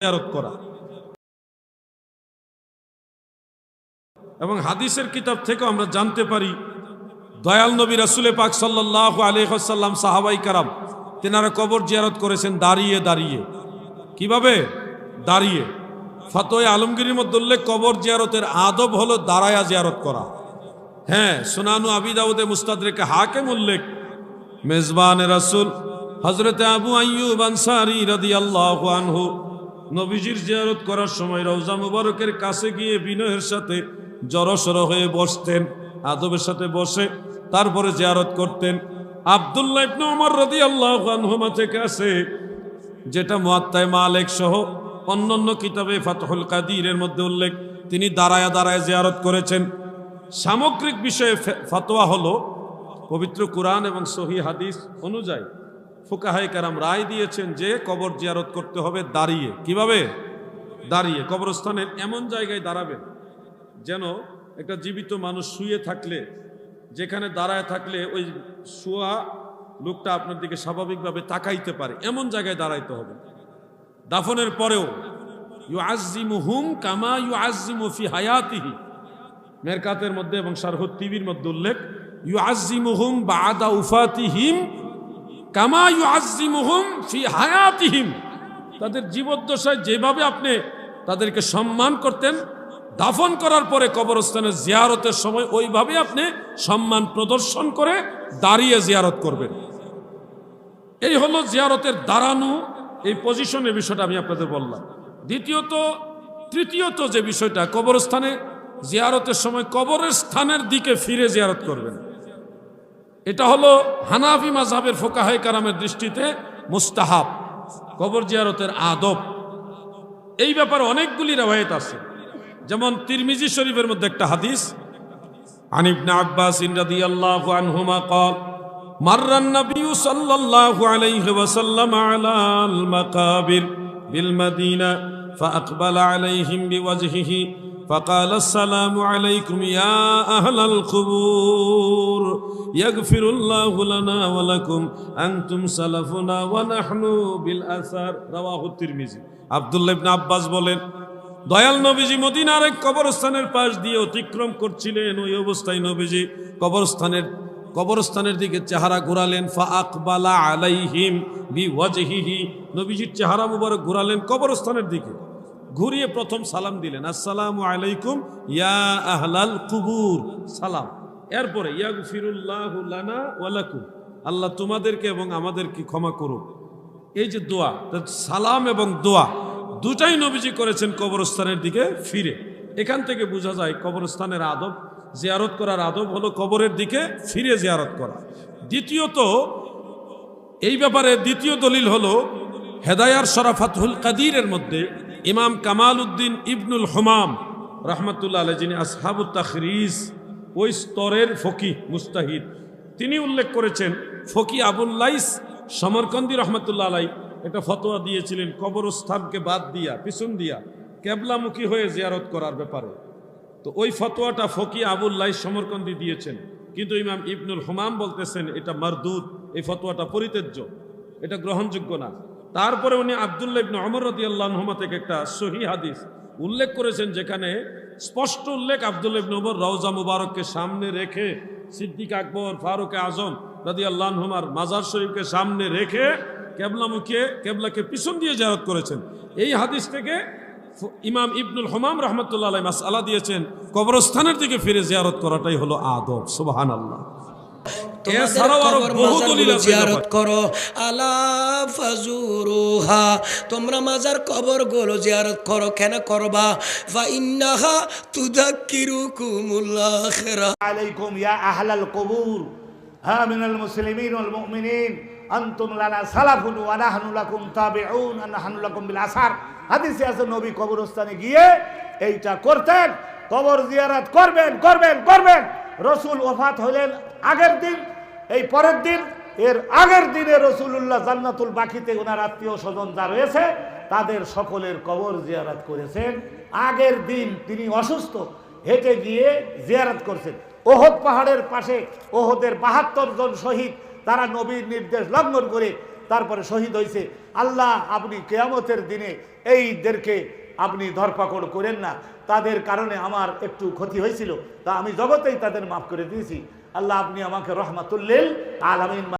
জিয়ারত করা। এবং হাদিসের কিতাব থেকে আমরা জানতে পারি দয়াল নবী রাসূল পাক সাল্লাল্লাহু আলাইহি ওয়াসাল্লাম সাহাবাই কারাম তেনারা কবর জিয়ারত করেছেন দাঁড়িয়ে দাঁড়িয়ে। কিভাবে? দাঁড়িয়ে। ফতোয়া আলমগীরের মধ্যে উল্লেখ কবর জিয়ারতের আদব হলো দাঁড়ায়া জিয়ারত করা। হ্যাঁ, সুনানু আবি দাউদে মুস্তাদরেকে হাকিম উল্লেখ মেজবানে রাসূল হযরতে আবু আইয়ুব আনসারী রাদিয়াল্লাহু আনহু নবীজির জিয়ারত করার সময় রওজা মুবারকের কাছে গিয়ে বিনয়ের সাথে জড়সড় হয়ে বসতেন, আদবের সাথে বসে তারপরে জিয়ারত করতেন। আব্দুল্লাহ ইবনে ওমর রাদিয়াল্লাহু আনহুমা থেকে আছে, যেটা মুয়াত্তা মালিক সহ অন্যান্য কিতাবে ফাতহুল কাদিরের মধ্যে উল্লেখ, তিনি দাঁড়ায়া দাঁড়ায় জিয়ারত করেছেন। সামগ্রিক বিষয়ে ফতোয়া হলো পবিত্র কুরআন এবং সহিহ হাদিস অনুযায়ী ফুকাহায়ে কেরাম রায় দিয়েছেন যে কবর জিয়ারত করতে হবে দাঁড়িয়ে। কিভাবে? দাঁড়িয়ে। কবরস্থানের এমন জায়গায় দাঁড়াবেন যেন একটা জীবিত মানুষ শুয়ে থাকলে যেখানে দাঁড়ায় থাকলে ওই শোয়া লোকটা আপনার দিকে স্বাভাবিকভাবে তাকাইতে পারে, এমন জায়গায় দাঁড়াইতে হবে। দাফনের পরেও ইউআজ্জিমুহুম কামা ইউআজ্জিমু ফি হায়াতিহি, মেরকাতের মধ্যে এবং শারহুত তিবির মধ্যে উল্লেখ ইউআজ্জিমুহুম বা'দা উফাতিহিম কামা ইউআজ্জিমুহুম ফি হায়াতিহিম, তাদের জীবদ্দশায় যেভাবে আপনি তাদেরকে সম্মান করতেন দাফন করার পরে কবরস্থানের জিয়ারতের সময় ওইভাবে আপনি সম্মান প্রদর্শন করে দাঁড়িয়ে জিয়ারত করবেন। এই হলো জিয়ারতের দাঁড়ানো, এই পজিশনের বিষয়টা আমি আপনাদের বললাম। তৃতীয়ত যে বিষয়টা, কবরস্থানে জিয়ারতের সময় কবরের স্থানের দিকে ফিরে জিয়ারত করবেন। এটা হলো হানাফি মাযহাবের ফুকাহায়ে কেরামের দৃষ্টিতে মুস্তাহাব, কবর জিয়ারতের আদব। এই ব্যাপারে অনেকগুলি রওয়ায়াত আছে, যেমন তিরমিজি শরীফের মধ্যে একটা হাদিস আন ইবনে আব্বাস রাদিয়াল্লাহু আনহুমা قال مر النبي صلى الله عليه وسلم على المقابر بالمدينة فأقبل عليهم بوجهه فقال السلام عليكم يا أهل القبور يغفر الله لنا ولكم أنتم سلفنا ونحن بالأثر رواه الترمذي। আব্দুল্লাহ ইবনে আব্বাস বলেন, দয়াল নবীজি মদিনার এক কবরস্থানের পাশ দিয়ে অতিক্রম করছিলেন। ওই অবস্থায় নবীজি কবরস্থানের দিকে চেহারা ঘুরালেন। ফাআকবালা আলাইহিম বিওয়াজহিহি, নবীজির চেহারা মুবারক ঘুরালেন কবরস্থানের দিকে, ঘুরিয়ে প্রথম সালাম দিলেন, আসসালামু আলাইকুম ইয়া আহলাল কুবুর, সালাম। এরপরে ইয়াগফিরুল্লাহু লানা ওয়া লাকুম, আল্লাহ তোমাদেরকে এবং আমাদেরকে ক্ষমা করুক। এই যে দোয়া, সালাম এবং দোয়া দুটাই নবীজি করেছেন কবরস্থানের দিকে ফিরে। এখান থেকে বোঝা যায় কবরস্থানের আদব, জিয়ারত করার আদব হলো কবরের দিকে ফিরে জিয়ারত করা। দ্বিতীয়ত, এই ব্যাপারে দ্বিতীয় দলিল হলো হেদায়ার শরাফাতুল কাদিরের মধ্যে ইমাম কামাল উদ্দিন ইবনুল হুমাম রহমতুল্লাহ আলাইহি, যিনি আসহাবুত তাখরিজ ওই স্তরের ফকিহ মুস্তাহিদ, তিনি উল্লেখ করেছেন ফকি আবুল লাইস সমরকন্দি রহমতুল্লাহ আলাইহি একটা ফতোয়া দিয়েছিলেন কবরস্থানকে বাদ দিয়া পিছন দিয়া কেবলামুখী হয়ে জিয়ারত করার ব্যাপারে। তো ওই ফতোয়াটা ফকি আবুল লাইস সমরকন্দি দিয়েছেন, কিন্তু ইমাম ইবনুল হুমাম বলতেছেন এটা মারদুদ, এই ফতোয়াটা পরিত্যাজ্য, এটা গ্রহণযোগ্য না। তারপরে উনি আব্দুল্লাহ ইবনে ওমর রাদিয়াল্লাহু আনহুমা থেকে একটা সহিহ হাদিস উল্লেখ করেছেন, যেখানে স্পষ্ট উল্লেখ আব্দুল্লাহ ইবনে ওমর রওজা মুবারককে সামনে রেখে সিদ্দিক আকবর ফারুক আজম রাদিয়াল্লাহু আনহুমার মাজার শরীফকে সামনে রেখে কেবলাকে পিছন দিয়ে জিয়ারত করেছেন। এই হাদিস থেকে ইমাম ইবনুল হুমাম রাহমাতুল্লাহ আলাইহি মাসআলা দিয়েছেন কবরস্থানের দিকে ফিরে জিয়ারত করাটাই হলো আদব। সুবহানাল্লাহ। এছাড়াও আরো বহু দলিল আছে, জিয়ারত করো আলা ফাজুরুহা, তোমরা মাজার কবরগুলো জিয়ারত করো। কেন করবা? ফা ইন্নাহা তুযাক্কিরুকুমুল আখিরা। আলাইকুম ইয়া আহলাল কুবুর হা মিনাল মুসলিমিন ওয়াল মুমিনিন আনতুম লানা সালাফুন ওয়া নাহনু লাকুম তাবিউন ওয়া নাহনু লাকুম বিল আসার। হাদিসে আছে নবী কবরস্থানে গিয়ে এইটা করতেন, কবর জিয়ারত করবেন করবেন করবেন। রাসূল ওফাত হলেন আগের দিন, এই পরের দিন, এর আগের দিনে রাসূলুল্লাহ জান্নাতুল বাকিতে ওনার আত্মীয় স্বজন যা রয়েছে তাদের সকলের কবর জিয়ারত করেছেন। আগের দিন তিনি অসুস্থ, হেঁটে গিয়ে জিয়ারত করছেন। ওহদ পাহাড়ের পাশে ওহদের ৭২ জন শহীদ, তারা নবীর নির্দেশ লঙ্ঘন করে তারপরে শহীদ হয়েছে। আল্লাহ আপনি কিয়ামতের দিনে এইদেরকে আপনি ধরপাকড় করেন না, তাদের কারণে আমার একটু ক্ষতি হয়েছিল, তা আমি জগতেই তাদের মাফ করে দিয়েছি। আল্লাহ আপনি আমাকে রহমাতুল লিল আলামিন